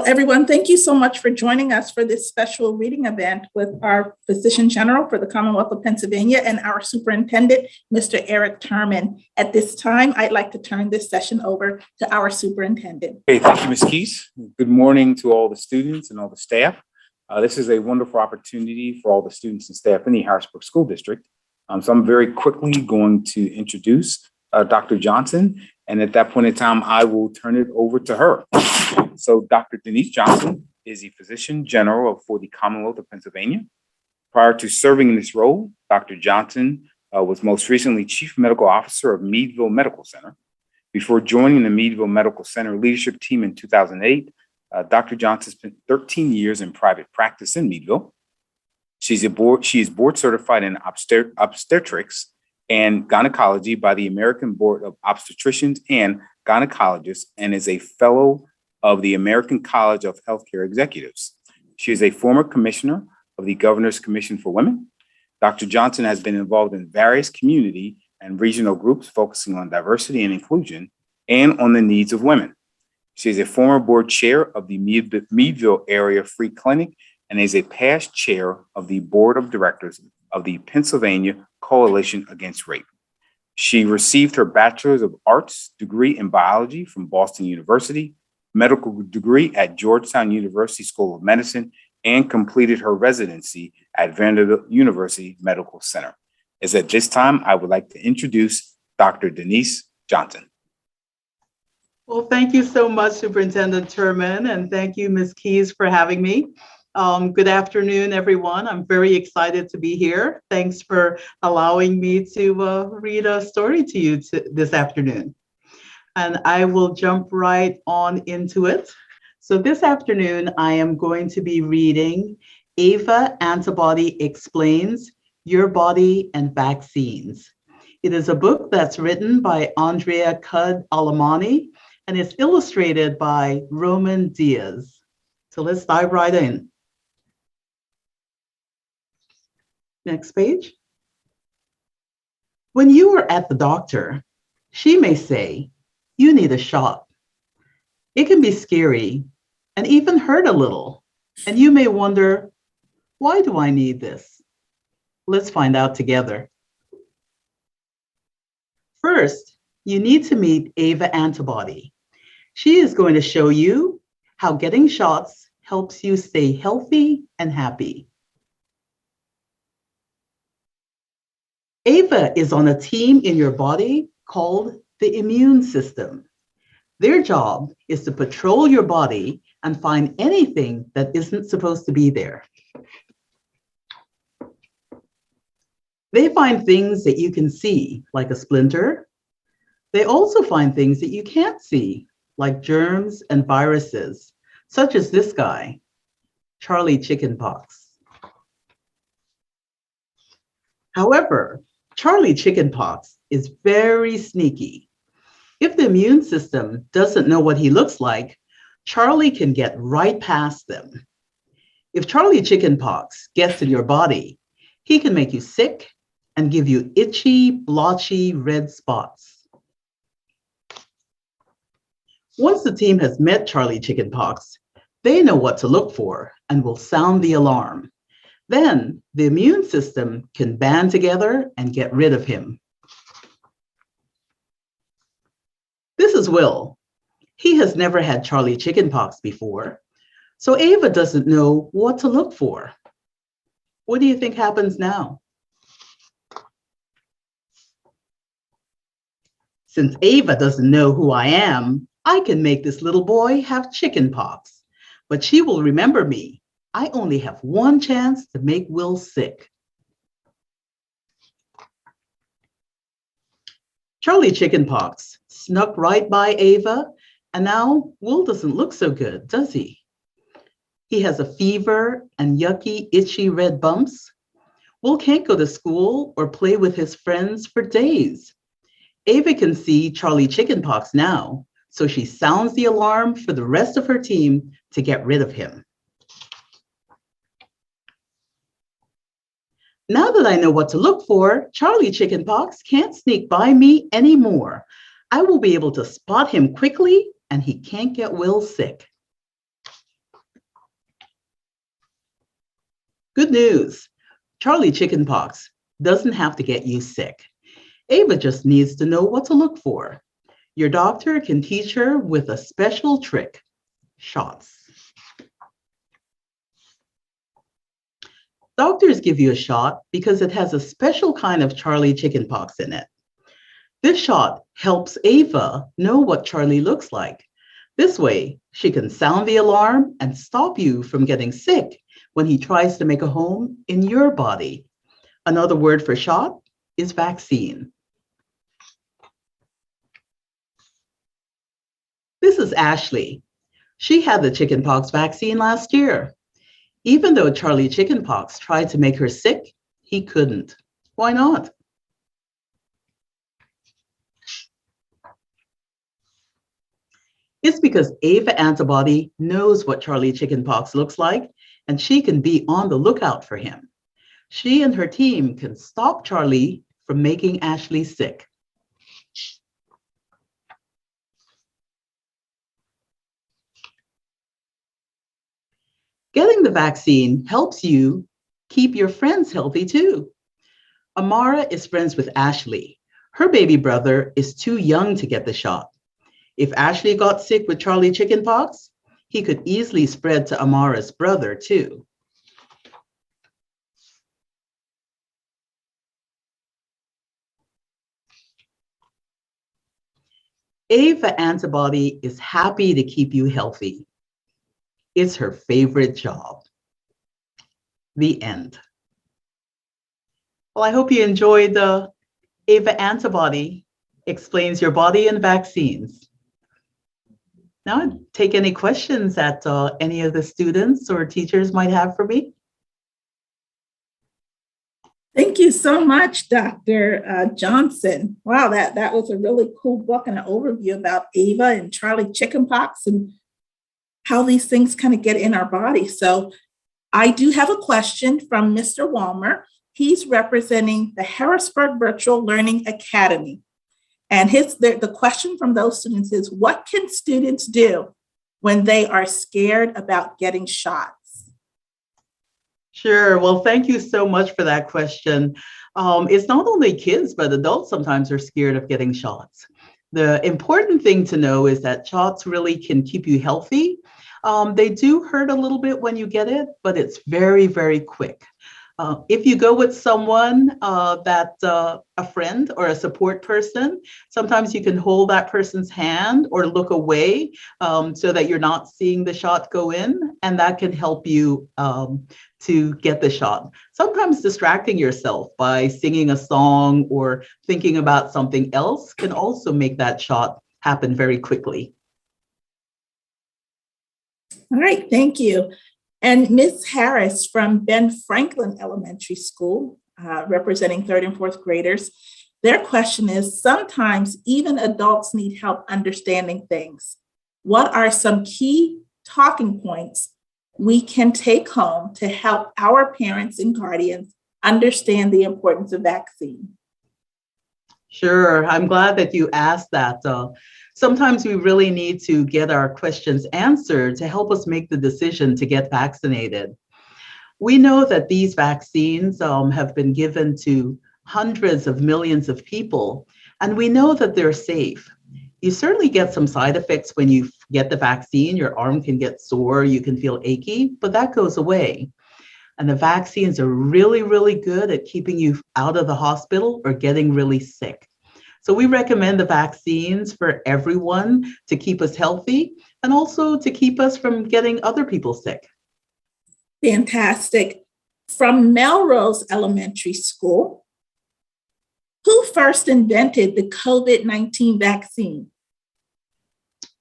Well, everyone, thank you so much for joining us for this special reading event with our Physician General for the Commonwealth of Pennsylvania and our Superintendent, Mr. Eric Turman. At this time, I'd like to turn this session over to our Superintendent. Okay, thank you, Ms. Keys. Good morning to all the students and all the staff. This is a wonderful opportunity for all the students and staff in the Harrisburg School District. So I'm very quickly going to introduce Dr. Johnson, and at that point in time, I will turn it over to her. So Dr. Denise Johnson is the Physician General for the Commonwealth of Pennsylvania. Prior to serving in this role, Dr. Johnson was most recently Chief Medical Officer of Meadville Medical Center. Before joining the Meadville Medical Center leadership team in 2008, Dr. Johnson spent 13 years in private practice in Meadville. She is board certified in obstetrics and gynecology by the American Board of Obstetricians and Gynecologists and is a fellow of the American College of Healthcare Executives. She is a former commissioner of the Governor's Commission for Women. Dr. Johnson has been involved in various community and regional groups focusing on diversity and inclusion and on the needs of women. She is a former board chair of the Meadville Area Free Clinic and is a past chair of the board of directors of the Pennsylvania Coalition Against Rape. She received her Bachelor's of Arts degree in biology from Boston University, medical degree at Georgetown University School of Medicine, and completed her residency at Vanderbilt University Medical Center. As at this time, I would like to introduce Dr. Denise Johnson. Well, thank you so much, Superintendent Turman, and thank you, Ms. Keys, for having me. Good afternoon, everyone. I'm very excited to be here. Thanks for allowing me to read a story to you this afternoon. And I will jump right on into it. So this afternoon, I am going to be reading Ava Antibody Explains Your Body and Vaccines. It is a book that's written by Andrea Cudd-Alamani and it's illustrated by Roman Diaz. So let's dive right in. Next page. When you are at the doctor, she may say, you need a shot. It can be scary and even hurt a little. And you may wonder, why do I need this? Let's find out together. First, you need to meet Ava Antibody. She is going to show you how getting shots helps you stay healthy and happy. Ava is on a team in your body called the immune system. Their job is to patrol your body and find anything that isn't supposed to be there. They find things that you can see, like a splinter. They also find things that you can't see, like germs and viruses, such as this guy, Charlie Chickenpox. However, Charlie Chickenpox is very sneaky. If the immune system doesn't know what he looks like, Charlie can get right past them. If Charlie Chickenpox gets in your body, he can make you sick and give you itchy, blotchy red spots. Once the team has met Charlie Chickenpox, they know what to look for and will sound the alarm. Then the immune system can band together and get rid of him. This is Will. He has never had Charlie Chickenpox before, so Ava doesn't know what to look for. What do you think happens now? Since Ava doesn't know who I am, I can make this little boy have chickenpox, but she will remember me. I only have one chance to make Will sick. Charlie Chickenpox snuck right by Ava, and now Will doesn't look so good, does he? He has a fever and yucky, itchy red bumps. Will can't go to school or play with his friends for days. Ava can see Charlie Chickenpox now, so she sounds the alarm for the rest of her team to get rid of him. Now that I know what to look for, Charlie Chickenpox can't sneak by me anymore. I will be able to spot him quickly and he can't get Will sick. Good news. Charlie Chickenpox doesn't have to get you sick. Ava just needs to know what to look for. Your doctor can teach her with a special trick, shots. Doctors give you a shot because it has a special kind of Charlie chickenpox in it. This shot helps Ava know what Charlie looks like. This way, she can sound the alarm and stop you from getting sick when he tries to make a home in your body. Another word for shot is vaccine. This is Ashley. She had the chickenpox vaccine last year. Even though Charlie Chickenpox tried to make her sick, he couldn't. Why not? It's because Ava Antibody knows what Charlie Chickenpox looks like, and she can be on the lookout for him. She and her team can stop Charlie from making Ashley sick. Getting the vaccine helps you keep your friends healthy too. Amara is friends with Ashley. Her baby brother is too young to get the shot. If Ashley got sick with Charlie Chickenpox, he could easily spread to Amara's brother too. Ava Antibody is happy to keep you healthy. It's her favorite job. The end. Well, I hope you enjoyed the Ava Antibody Explains Your Body and Vaccines. Now, I'd take any questions that any of the students or teachers might have for me. Thank you so much, Dr. Johnson. Wow, that was a really cool book and an overview about Ava and Charlie Chickenpox and how these things kind of get in our body. So I do have a question from Mr. Walmer. He's representing the Harrisburg Virtual Learning Academy. And the question from those students is, what can students do when they are scared about getting shots? Sure. Well, thank you so much for that question. It's not only kids, but adults sometimes are scared of getting shots. The important thing to know is that shots really can keep you healthy. They do hurt a little bit when you get it, but it's very, very quick. If you go with someone a friend or a support person, sometimes you can hold that person's hand or look away so that you're not seeing the shot go in, and that can help you to get the shot. Sometimes distracting yourself by singing a song or thinking about something else can also make that shot happen very quickly. All right, thank you. And Ms. Harris from Ben Franklin Elementary School, representing third and fourth graders, their question is, sometimes even adults need help understanding things. What are some key talking points we can take home to help our parents and guardians understand the importance of vaccine? Sure, I'm glad that you asked that. Sometimes we really need to get our questions answered to help us make the decision to get vaccinated. We know that these vaccines have been given to hundreds of millions of people, and we know that they're safe. You certainly get some side effects when you get the vaccine. Your arm can get sore, you can feel achy, but that goes away. And the vaccines are really, really good at keeping you out of the hospital or getting really sick. So we recommend the vaccines for everyone to keep us healthy and also to keep us from getting other people sick. Fantastic. From Melrose Elementary School, who first invented the COVID-19 vaccine?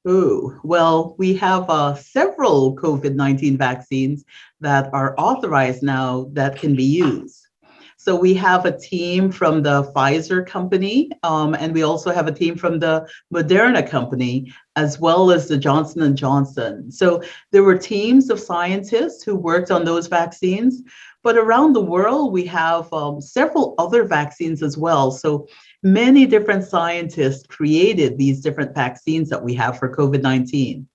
Oh, well, we have several COVID-19 vaccines that are authorized now that can be used. So we have a team from the Pfizer company, and we also have a team from the Moderna company, as well as the Johnson & Johnson. So there were teams of scientists who worked on those vaccines, but around the world, we have several other vaccines as well. So many different scientists created these different vaccines that we have for COVID-19.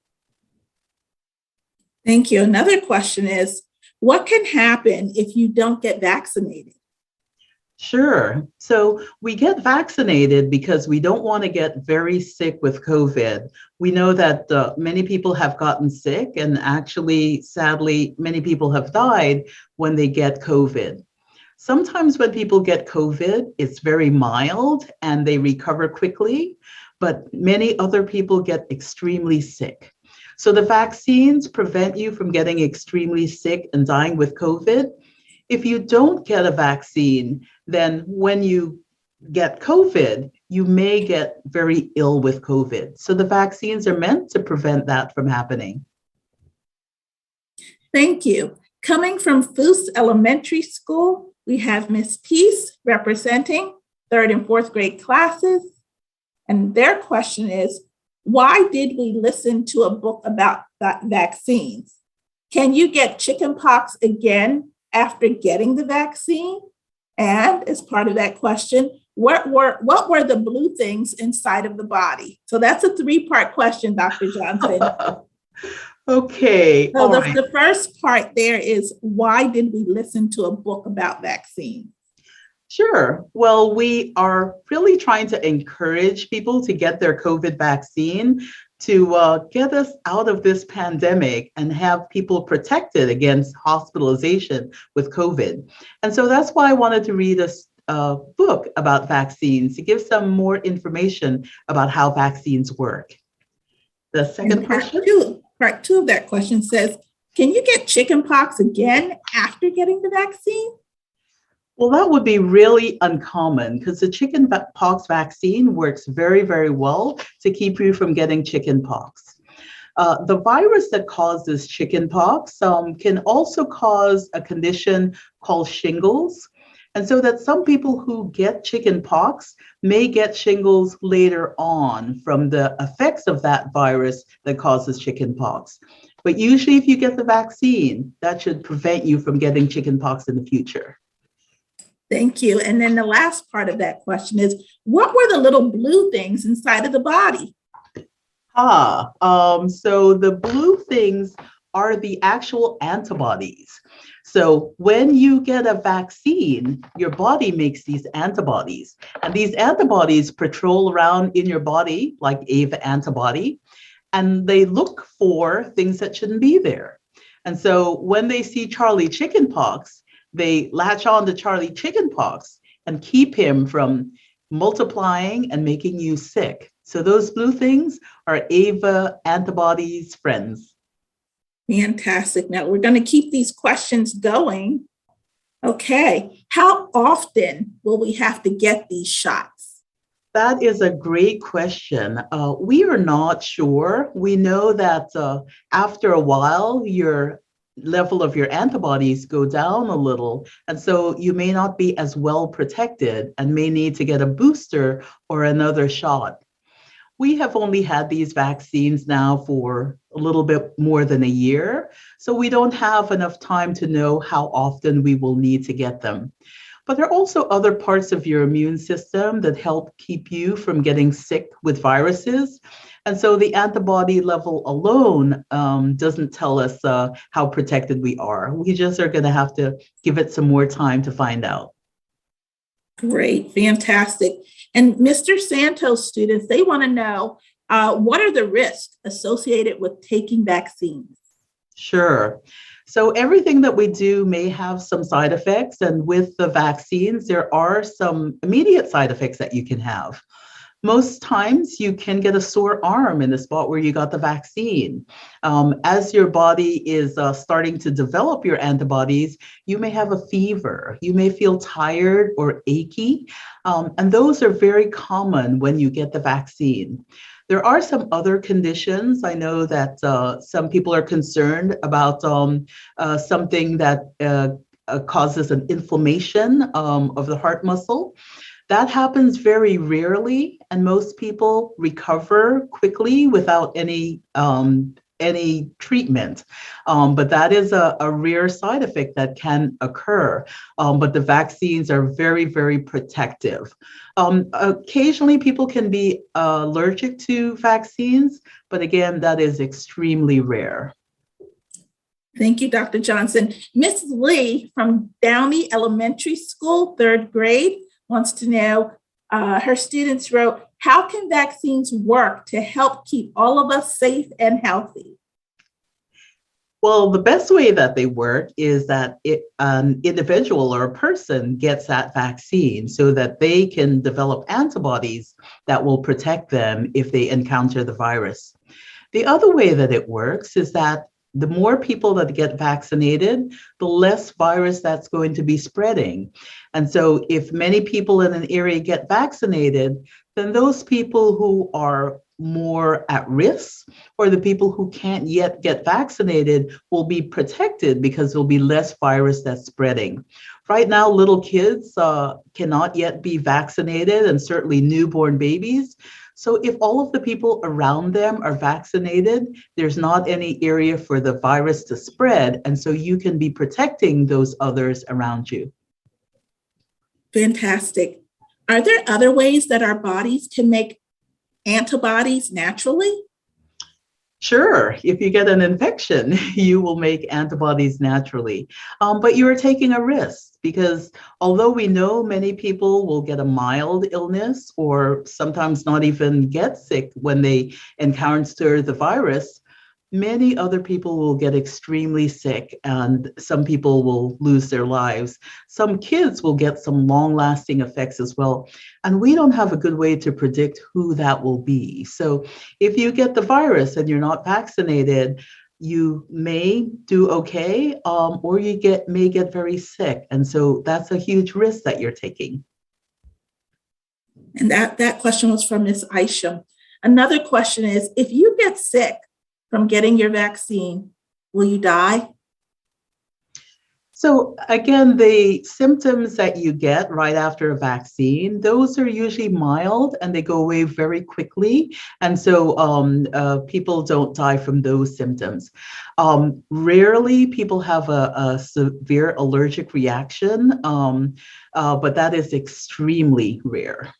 Thank you. Another question is, What can happen if you don't get vaccinated? Sure. So we get vaccinated because we don't want to get very sick with COVID. We know that many people have gotten sick, and actually, sadly, many people have died when they get COVID. Sometimes when people get COVID, it's very mild and they recover quickly, but many other people get extremely sick. So the vaccines prevent you from getting extremely sick and dying with COVID. If you don't get a vaccine, then when you get COVID, you may get very ill with COVID. So the vaccines are meant to prevent that from happening. Thank you. Coming from Foose Elementary School, we have Ms. Peace representing third and fourth grade classes. And their question is, why did we listen to a book about vaccines? Can you get chickenpox again after getting the vaccine? And as part of that question, what were the blue things inside of the body? So that's a three-part question, Dr. Johnson. Okay. So the first part there is, why did we listen to a book about vaccines? Sure. Well, we are really trying to encourage people to get their COVID vaccine to get us out of this pandemic and have people protected against hospitalization with COVID. And so that's why I wanted to read a book about vaccines to give some more information about how vaccines work. The second question? Part two of that question says, can you get chickenpox again after getting the vaccine? Well, that would be really uncommon because the chickenpox vaccine works very, very well to keep you from getting chickenpox. The virus that causes chickenpox can also cause a condition called shingles. And so that some people who get chickenpox may get shingles later on from the effects of that virus that causes chickenpox. But usually if you get the vaccine, that should prevent you from getting chickenpox in the future. Thank you. And then the last part of that question is, what were the little blue things inside of the body? So the blue things are the actual antibodies. So when you get a vaccine, your body makes these antibodies. And these antibodies patrol around in your body like AVA antibody, and they look for things that shouldn't be there. And so when they see Charlie chickenpox, they latch on to Charlie chickenpox and keep him from multiplying and making you sick. So those blue things are AVA antibodies friends. Fantastic. Now we're going to keep these questions going. Okay. How often will we have to get these shots? That is a great question. We are not sure. We know that after a while, your level of your antibodies go down a little. And so you may not be as well protected and may need to get a booster or another shot. We have only had these vaccines now for a little bit more than a year, so we don't have enough time to know how often we will need to get them. But there are also other parts of your immune system that help keep you from getting sick with viruses. And so the antibody level alone doesn't tell us how protected we are. We just are going to have to give it some more time to find out. Great, fantastic. And Mr. Santos students, they want to know, what are the risks associated with taking vaccines? Sure. So everything that we do may have some side effects. And with the vaccines, there are some immediate side effects that you can have. Most times you can get a sore arm in the spot where you got the vaccine. As your body is starting to develop your antibodies, you may have a fever. You may feel tired or achy. And those are very common when you get the vaccine. There are some other conditions. I know that some people are concerned about something that causes an inflammation of the heart muscle. That happens very rarely, and most people recover quickly without any treatment. But that is a rare side effect that can occur. But the vaccines are very, very protective. Occasionally, people can be allergic to vaccines, but again, that is extremely rare. Thank you, Dr. Johnson. Ms. Lee from Downey Elementary School, third grade, wants to know, her students wrote, how can vaccines work to help keep all of us safe and healthy? Well, the best way that they work is that an individual or a person gets that vaccine so that they can develop antibodies that will protect them if they encounter the virus. The other way that it works is that the more people that get vaccinated, the less virus that's going to be spreading. And so if many people in an area get vaccinated, then those people who are more at risk or the people who can't yet get vaccinated will be protected because there'll be less virus that's spreading. Right now, little kids cannot yet be vaccinated, and certainly newborn babies. So if all of the people around them are vaccinated, there's not any area for the virus to spread. And so you can be protecting those others around you. Fantastic. Are there other ways that our bodies can make antibodies naturally? Sure, if you get an infection, you will make antibodies naturally, but you are taking a risk because although we know many people will get a mild illness or sometimes not even get sick when they encounter the virus, many other people will get extremely sick and some people will lose their lives. Some kids will get some long-lasting effects as well. And we don't have a good way to predict who that will be. So if you get the virus and you're not vaccinated, you may do okay, or you may get very sick. And so that's a huge risk that you're taking. And that question was from Ms. Isham. Another question is, if you get sick from getting your vaccine, will you die? So again, the symptoms that you get right after a vaccine, those are usually mild and they go away very quickly. And so people don't die from those symptoms. Rarely people have a severe allergic reaction, but that is extremely rare.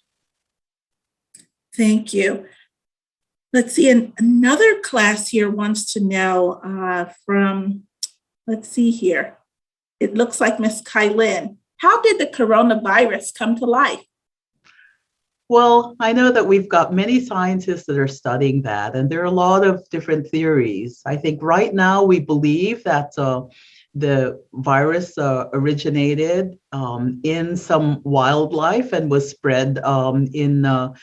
Thank you. Let's see, another class here wants to know let's see here. It looks like Ms. Kylin. How did the coronavirus come to life? Well, I know that we've got many scientists that are studying that, and there are a lot of different theories. I think right now we believe that the virus originated in some wildlife and was spread in a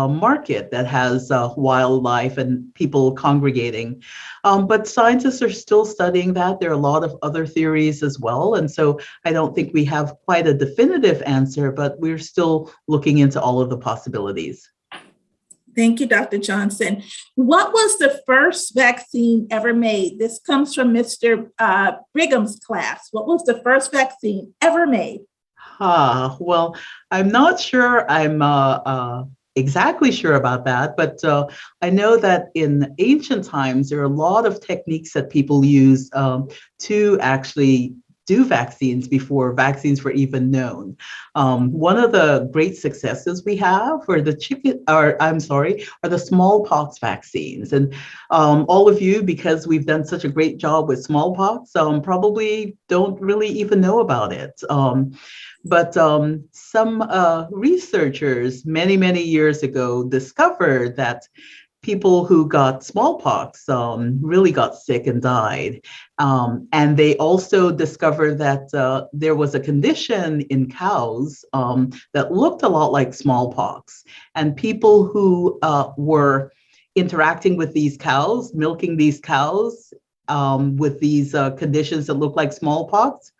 market that has wildlife and people congregating. But scientists are still studying that. There are a lot of other theories as well. And so I don't think we have quite a definitive answer, but we're still looking into all of the possibilities. Thank you, Dr. Johnson. What was the first vaccine ever made? This comes from Mr. Brigham's class. What was the first vaccine ever made? Well, I'm not sure I'm exactly sure about that, but I know that in ancient times, there are a lot of techniques that people use to actually do vaccines before vaccines were even known. One of the great successes we have are the smallpox vaccines. And all of you, because we've done such a great job with smallpox, probably don't really even know about it. But some researchers many years ago discovered that people who got smallpox really got sick and died. And they also discovered that there was a condition in cows that looked a lot like smallpox. And people who were interacting with these cows, milking these cows with these conditions that look like smallpox,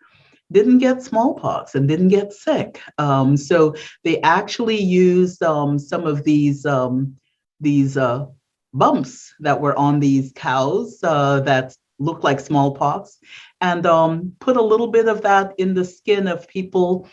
didn't get smallpox and didn't get sick. So they actually used some of these bumps that were on these cows that looked like smallpox and put a little bit of that in the skin of people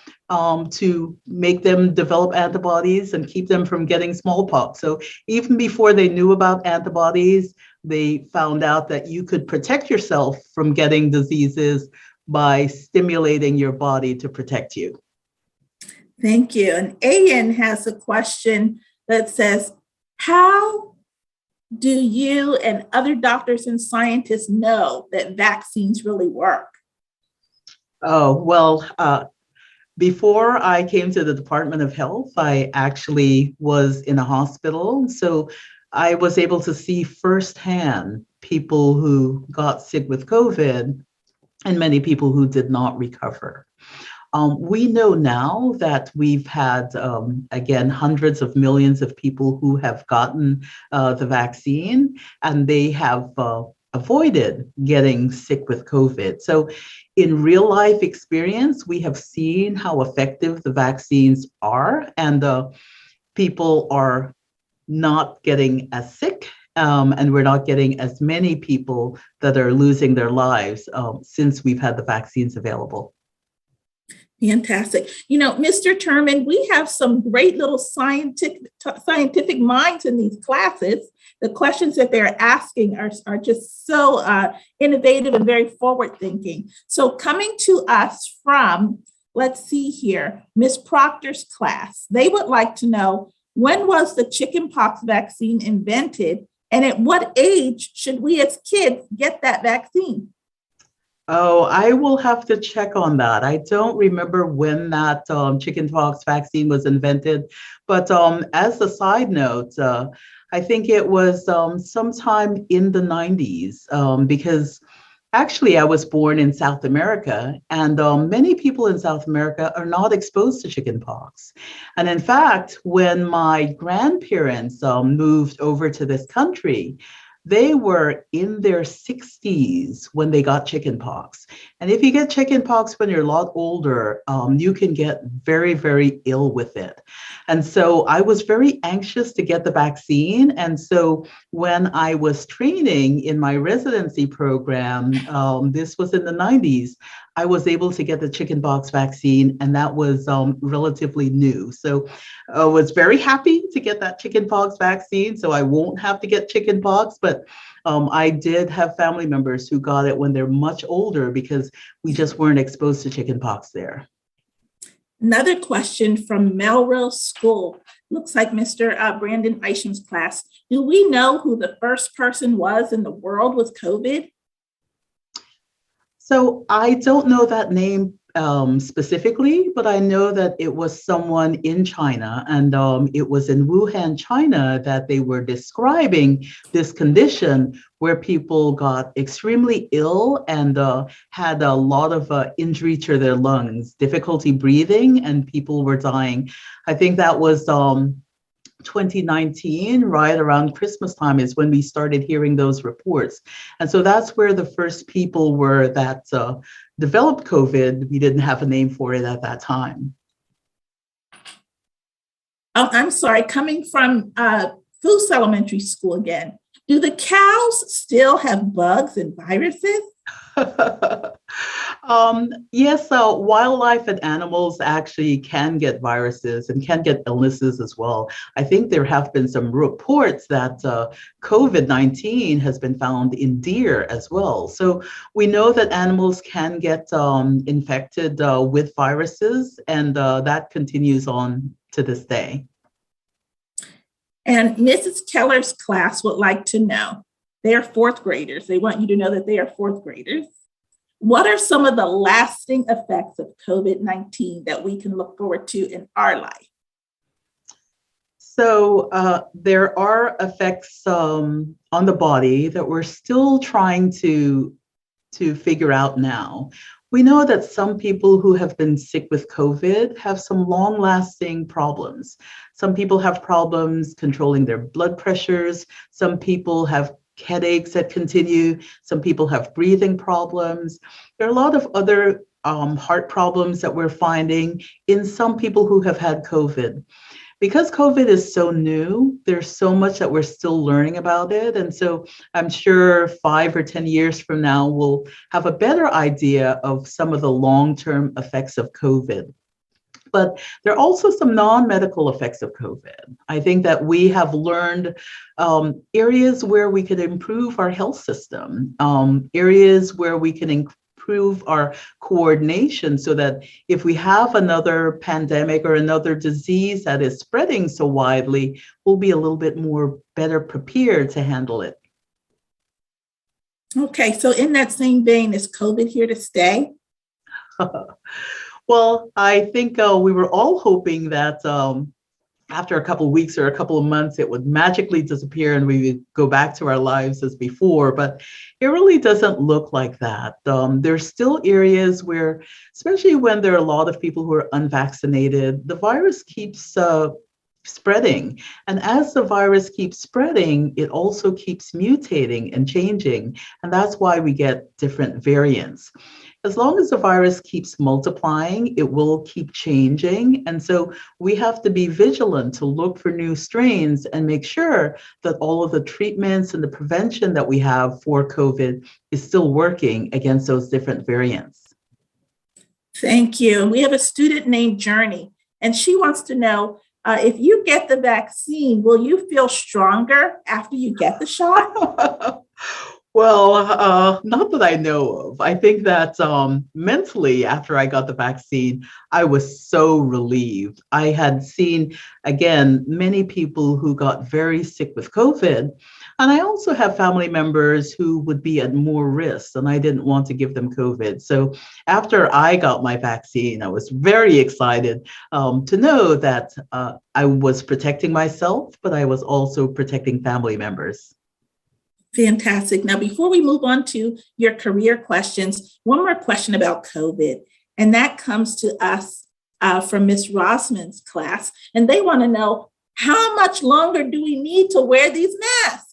to make them develop antibodies and keep them from getting smallpox. So even before they knew about antibodies, they found out that you could protect yourself from getting diseases by stimulating your body to protect you. Thank you. And Ayan has a question that says, how do you and other doctors and scientists know that vaccines really work? Oh, well, before I came to the Department of Health, I actually was in a hospital. So I was able to see firsthand people who got sick with COVID and many people who did not recover. We know now that we've had, again, hundreds of millions of people who have gotten the vaccine, and they have avoided getting sick with COVID. So in real life experience, we have seen how effective the vaccines are, and people are not getting as sick. And we're not getting as many people that are losing their lives since we've had the vaccines available. Fantastic. You know, Mr. Turman, we have some great little scientific minds in these classes. The questions that they're asking are just so innovative and very forward thinking. So coming to us from, let's see here, Ms. Proctor's class, they would like to know, when was the chickenpox vaccine invented, and at what age should we as kids get that vaccine? Oh, I will have to check on that. I don't remember when that chickenpox vaccine was invented, but as a side note, I think it was sometime in the 90s, because actually I was born in South America, and many people in South America are not exposed to chickenpox. And in fact, when my grandparents moved over to this country, they were in their 60s when they got chickenpox. And if you get chickenpox when you're a lot older, you can get very, very ill with it. And so I was very anxious to get the vaccine. And so when I was training in my residency program, this was in the 90s, I was able to get the chickenpox vaccine, and that was relatively new. So I was very happy to get that chickenpox vaccine, so I won't have to get chickenpox. But I did have family members who got it when they're much older because we just weren't exposed to chickenpox there. Another question from Melrose School. Looks like Mr. Brandon Isham's class. Do we know who the first person was in the world with COVID? So I don't know that name specifically, but I know that it was someone in China, and it was in Wuhan, China, that they were describing this condition where people got extremely ill and had a lot of injury to their lungs, difficulty breathing, and people were dying. I think that was 2019, right around Christmas time, is when we started hearing those reports. And so that's where the first people were that developed COVID. We didn't have a name for it at that time. I'm sorry, coming from Foose Elementary School again. Do the cows still have bugs and viruses? Yes, wildlife and animals actually can get viruses and can get illnesses as well. I think there have been some reports that COVID-19 has been found in deer as well. So we know that animals can get infected with viruses, and that continues on to this day. And Mrs. Keller's class would like to know, they are fourth graders. They want you to know that they are fourth graders. What are some of the lasting effects of COVID-19 that we can look forward to in our life? So there are effects on the body that we're still trying to figure out now. We know that some people who have been sick with COVID have some long-lasting problems. Some people have problems controlling their blood pressures. Some people have headaches that continue. Some people have breathing problems. There are a lot of other heart problems that we're finding in some people who have had COVID. Because COVID is so new, there's so much that we're still learning about it. And so I'm sure 5 or 10 years from now, we'll have a better idea of some of the long-term effects of COVID. But there are also some non-medical effects of COVID. I think that we have learned areas where we can improve our health system, areas where we can improve our coordination so that if we have another pandemic or another disease that is spreading so widely, we'll be a little bit more better prepared to handle it. Okay, so in that same vein, is COVID here to stay? Well, I think we were all hoping that after a couple of weeks or a couple of months, it would magically disappear and we would go back to our lives as before, but it really doesn't look like that. There's still areas where, especially when there are a lot of people who are unvaccinated, the virus keeps spreading. And as the virus keeps spreading, it also keeps mutating and changing. And that's why we get different variants. As long as the virus keeps multiplying, it will keep changing. And so we have to be vigilant to look for new strains and make sure that all of the treatments and the prevention that we have for COVID is still working against those different variants. Thank you. We have a student named Journey, and she wants to know, if you get the vaccine, will you feel stronger after you get the shot? Well, not that I know of. I think that mentally, after I got the vaccine, I was so relieved. I had seen, again, many people who got very sick with COVID. And I also have family members who would be at more risk, and I didn't want to give them COVID. So after I got my vaccine, I was very excited to know that I was protecting myself, but I was also protecting family members. Fantastic. Now, before we move on to your career questions, one more question about COVID, and that comes to us from Ms. Rossman's class, and they want to know, how much longer do we need to wear these masks?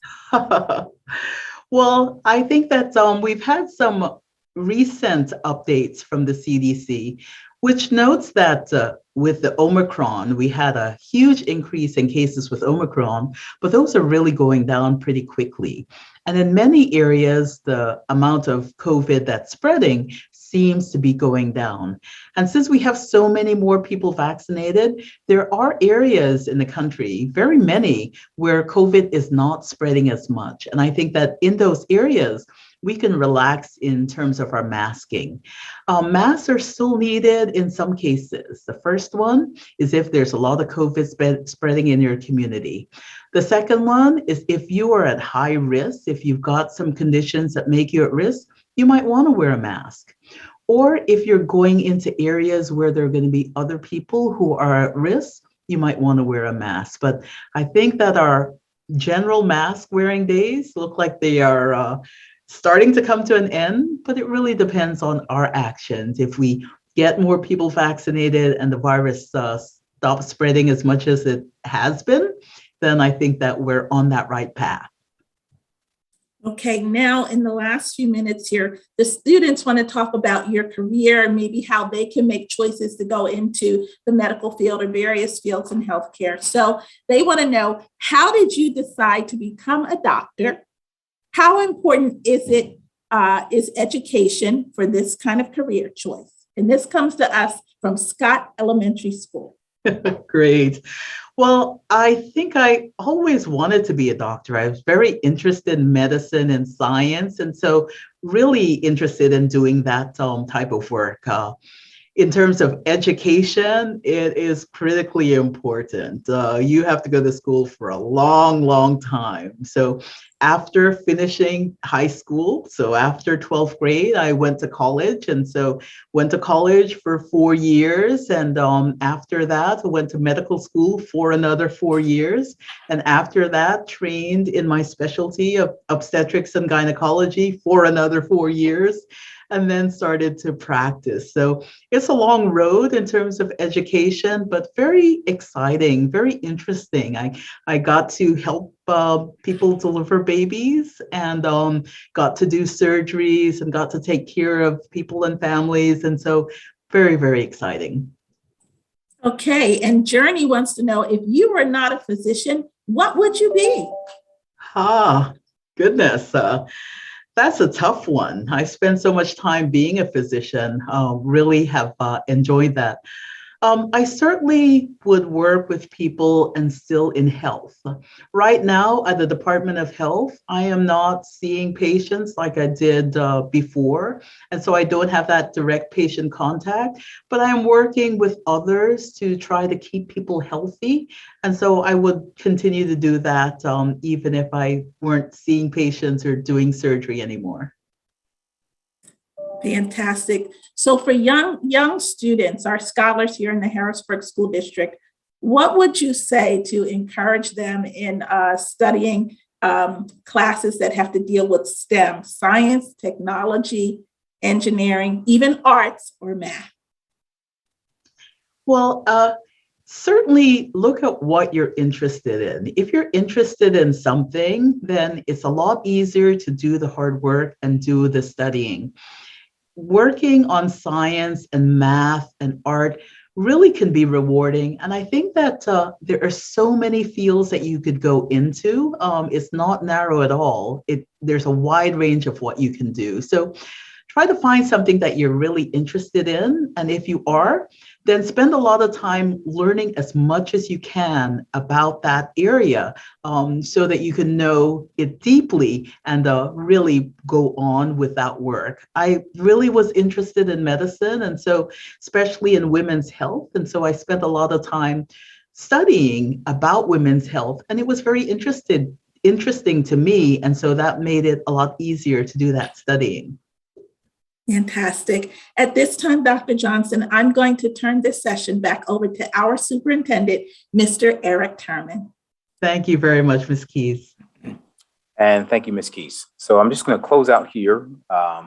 Well, I think that we've had some recent updates from the CDC, which notes that with the Omicron, we had a huge increase in cases with Omicron, but those are really going down pretty quickly. And in many areas, the amount of COVID that's spreading seems to be going down. And since we have so many more people vaccinated, there are areas in the country, very many, where COVID is not spreading as much. And I think that in those areas, we can relax in terms of our masking. Masks are still needed in some cases. The first one is if there's a lot of COVID spreading in your community. The second one is if you are at high risk, if you've got some conditions that make you at risk, you might want to wear a mask. Or if you're going into areas where there are going to be other people who are at risk, you might want to wear a mask. But I think that our general mask wearing days look like they are starting to come to an end, but it really depends on our actions. If we get more people vaccinated and the virus stops spreading as much as it has been, then I think that we're on that right path. Okay, now in the last few minutes here, the students want to talk about your career and maybe how they can make choices to go into the medical field or various fields in healthcare. So they want to know, how did you decide to become a doctor? How important is education for this kind of career choice? And this comes to us from Scott Elementary School. Great. Well, I think I always wanted to be a doctor. I was very interested in medicine and science, and so really interested in doing that type of work. In terms of education, it is critically important. You have to go to school for a long, long time. So after finishing high school, so after 12th grade, I went to college. And so went to college for 4 years. And after that, I went to medical school for another 4 years. And after that, trained in my specialty of obstetrics and gynecology for another 4 years. And then started to practice. So it's a long road in terms of education, but very exciting, very interesting. I got to help people deliver babies and got to do surgeries and got to take care of people and families. And so very, very exciting. Okay, and Journey wants to know, if you were not a physician, what would you be? Goodness. That's a tough one. I spent so much time being a physician, really have enjoyed that. I certainly would work with people and still in health. Right now at the Department of Health, I am not seeing patients like I did before. And so I don't have that direct patient contact, but I'm working with others to try to keep people healthy. And so I would continue to do that even if I weren't seeing patients or doing surgery anymore. Fantastic. So for young students, our scholars here in the Harrisburg School District, what would you say to encourage them in studying classes that have to deal with STEM, science, technology, engineering, even arts or math? Well, certainly look at what you're interested in. If you're interested in something, then it's a lot easier to do the hard work and do the studying. Working on science and math and art really can be rewarding. And I think that there are so many fields that you could go into. It's not narrow at all. There's a wide range of what you can do. So try to find something that you're really interested in. And if you are, then spend a lot of time learning as much as you can about that area so that you can know it deeply and really go on with that work. I really was interested in medicine, and so especially in women's health. And so I spent a lot of time studying about women's health, and it was very interesting to me. And so that made it a lot easier to do that studying. Fantastic. At this time, Dr. Johnson, I'm going to turn this session back over to our superintendent, Mr. Eric Turman. Thank you very much, Ms. Keys. And thank you, Ms. Keys. So I'm just going to close out here. A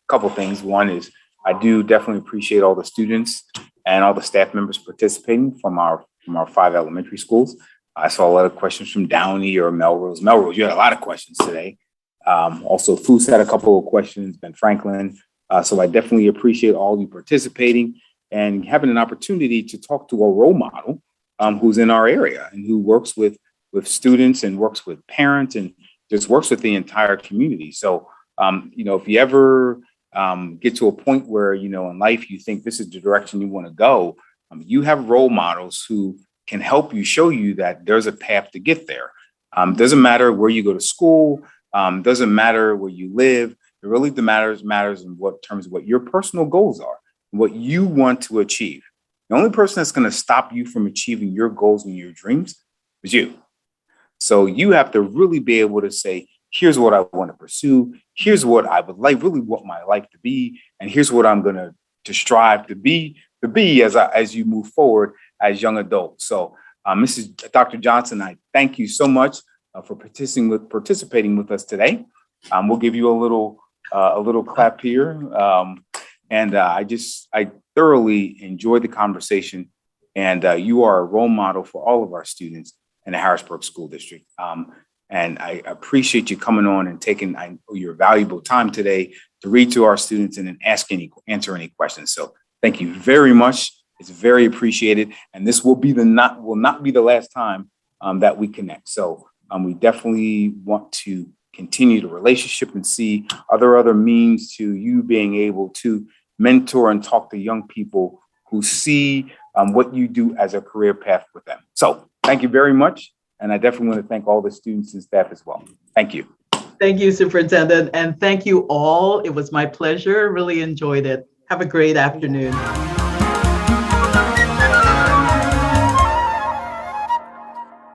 couple of things. One is I do definitely appreciate all the students and all the staff members participating from our 5 elementary schools. I saw a lot of questions from Downey or Melrose. Melrose, you had a lot of questions today. Also, Foose had a couple of questions, Ben Franklin. So I definitely appreciate all you participating and having an opportunity to talk to a role model who's in our area and who works with students and works with parents and just works with the entire community. So, if you ever get to a point where, in life, you think this is the direction you want to go, you have role models who can help you, show you that there's a path to get there. Doesn't matter where you go to school. Doesn't matter where you live. It really matters in terms of what your personal goals are, what you want to achieve. The only person that's going to stop you from achieving your goals and your dreams is you. So you have to really be able to say, here's what I want to pursue. Here's what I would like, really want my life to be. And here's what I'm going to strive to be as you move forward as young adults. So Dr. Johnson, I thank you so much for participating with us today. We'll give you a little clap here. I thoroughly enjoyed the conversation, and you are a role model for all of our students in the Harrisburg School District. And I appreciate you coming on and taking your valuable time today to read to our students and then answer any questions. So thank you very much. It's very appreciated. And this will not be the last time that we connect. So we definitely want to continue the relationship and see other means to you being able to mentor and talk to young people who see what you do as a career path with them. So thank you very much. And I definitely want to thank all the students and staff as well. Thank you. Thank you, Superintendent. And thank you all. It was my pleasure. Really enjoyed it. Have a great afternoon.